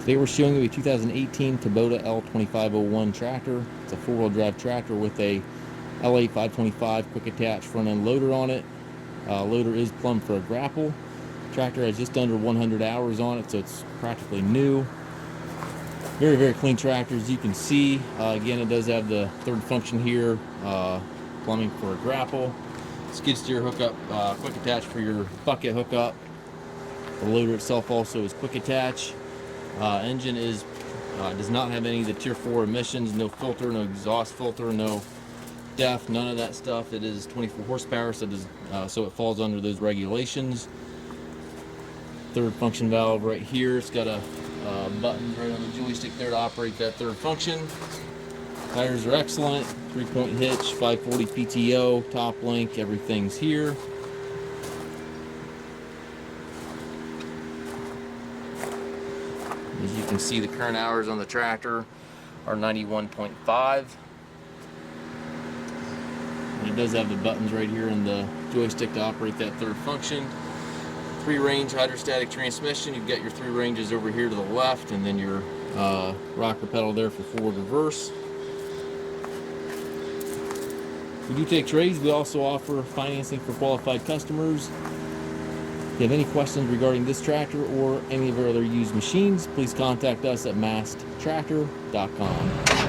Today we're showing you a 2018 Kubota L2501 tractor. It's a four-wheel drive tractor with a LA525 quick attach front end loader on it. Loader is plumbed for a grapple. Tractor has just under 100 hours on it, so it's practically new. Very, very clean tractor, as you can see. Again, it does have the third function here, plumbing for a grapple. Skid steer hookup, quick attach for your bucket hookup. The loader itself also is quick attach. Engine does not have any of the tier 4 emissions, no filter, no exhaust filter, no DEF, none of that stuff. It is 24 horsepower, so it falls under those regulations. Third function valve right here. It's got a button right on the joystick there to operate that third function. Tires are excellent. 3-point hitch, 540 PTO, top link, everything's here. As you can see, the current hours on the tractor are 91.5. And it does have the buttons right here in the joystick to operate that third function. 3-range hydrostatic transmission. You've got your 3 ranges over here to the left, and then your rocker pedal there for forward reverse. We do take trades. We also offer financing for qualified customers. If you have any questions regarding this tractor or any of our other used machines, please contact us at masttractor.com.